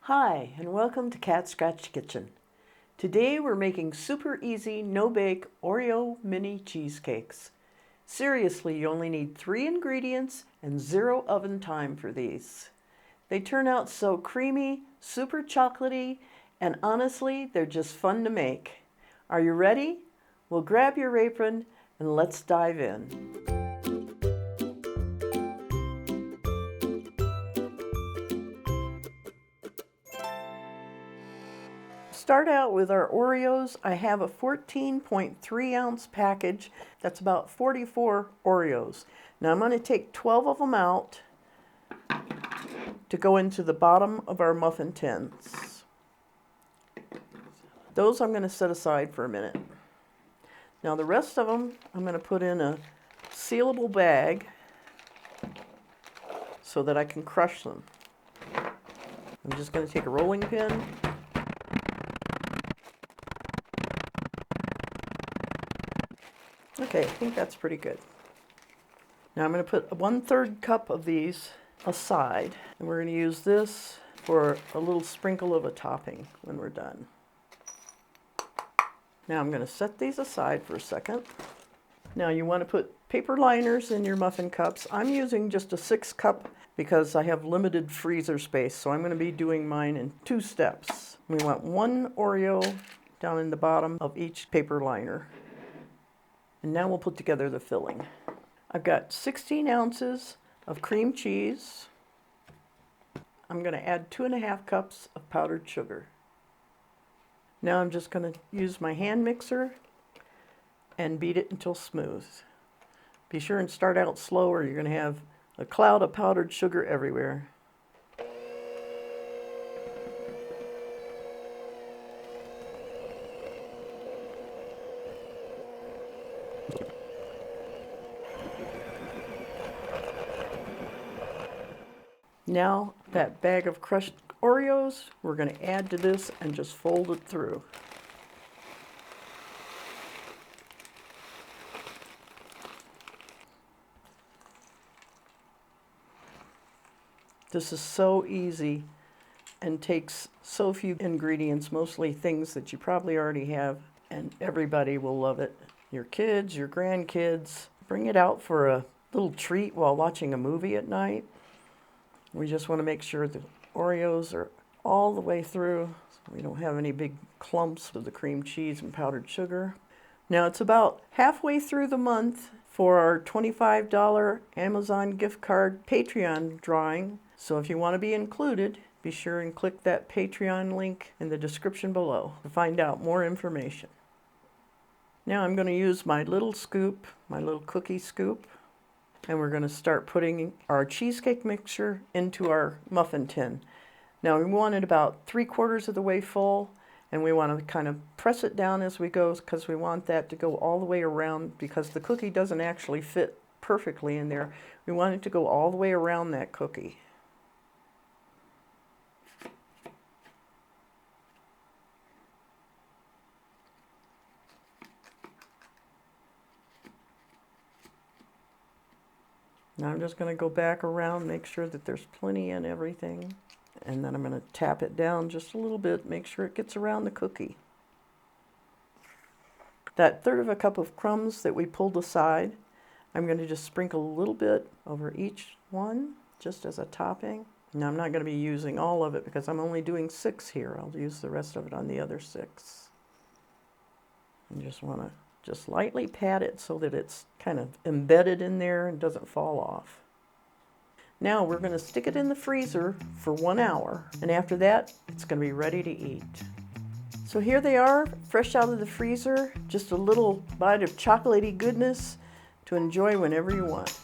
Hi, and welcome to Cat Scratch Kitchen. Today we're making super easy, no-bake Oreo mini cheesecakes. Seriously, you only need 3 ingredients and 0 oven time for these. They turn out so creamy, super chocolatey, and honestly, they're just fun to make. Are you ready? Well, grab your apron and let's dive in. Start out with our Oreos. I have a 14.3 ounce package. That's about 44 Oreos. Now I'm going to take 12 of them out to go into the bottom of our muffin tins. Those I'm going to set aside for a minute. Now the rest of them I'm going to put in a sealable bag so that I can crush them. I'm just going to take a rolling pin. Okay, I think that's pretty good. Now I'm going to put 1/3 cup of these aside, and we're going to use this for a little sprinkle of a topping when we're done. Now I'm going to set these aside for a second. Now you want to put paper liners in your muffin cups. I'm using just a 6-cup because I have limited freezer space, so I'm going to be doing mine in 2 steps. We want 1 Oreo down in the bottom of each paper liner. And now we'll put together the filling. I've got 16 ounces of cream cheese. I'm going to add 2.5 cups of powdered sugar. Now I'm just going to use my hand mixer and beat it until smooth. Be sure and start out slow or you're going to have a cloud of powdered sugar everywhere. Now that bag of crushed Oreos, we're going to add to this and just fold it through. This is so easy and takes so few ingredients, mostly things that you probably already have, and everybody will love it. Your kids, your grandkids, bring it out for a little treat while watching a movie at night. We just want to make sure the Oreos are all the way through so we don't have any big clumps of the cream cheese and powdered sugar. Now it's about halfway through the month for our $25 Amazon gift card Patreon drawing. So if you want to be included, be sure and click that Patreon link in the description below to find out more information. Now I'm going to use my little scoop, my little cookie scoop, and we're going to start putting our cheesecake mixture into our muffin tin. Now we want it about 3/4 of the way full, and we want to kind of press it down as we go because we want that to go all the way around because the cookie doesn't actually fit perfectly in there. We want it to go all the way around that cookie. Now I'm just going to go back around, make sure that there's plenty in everything. And then I'm going to tap it down just a little bit, make sure it gets around the cookie. That 1/3 cup of crumbs that we pulled aside, I'm going to just sprinkle a little bit over each one, just as a topping. Now I'm not going to be using all of it because I'm only doing 6 here. I'll use the rest of it on the other 6. And just want to just lightly pat it so that it's kind of embedded in there and doesn't fall off. Now we're going to stick it in the freezer for 1 hour, and after that it's going to be ready to eat. So here they are, fresh out of the freezer, just a little bite of chocolatey goodness to enjoy whenever you want.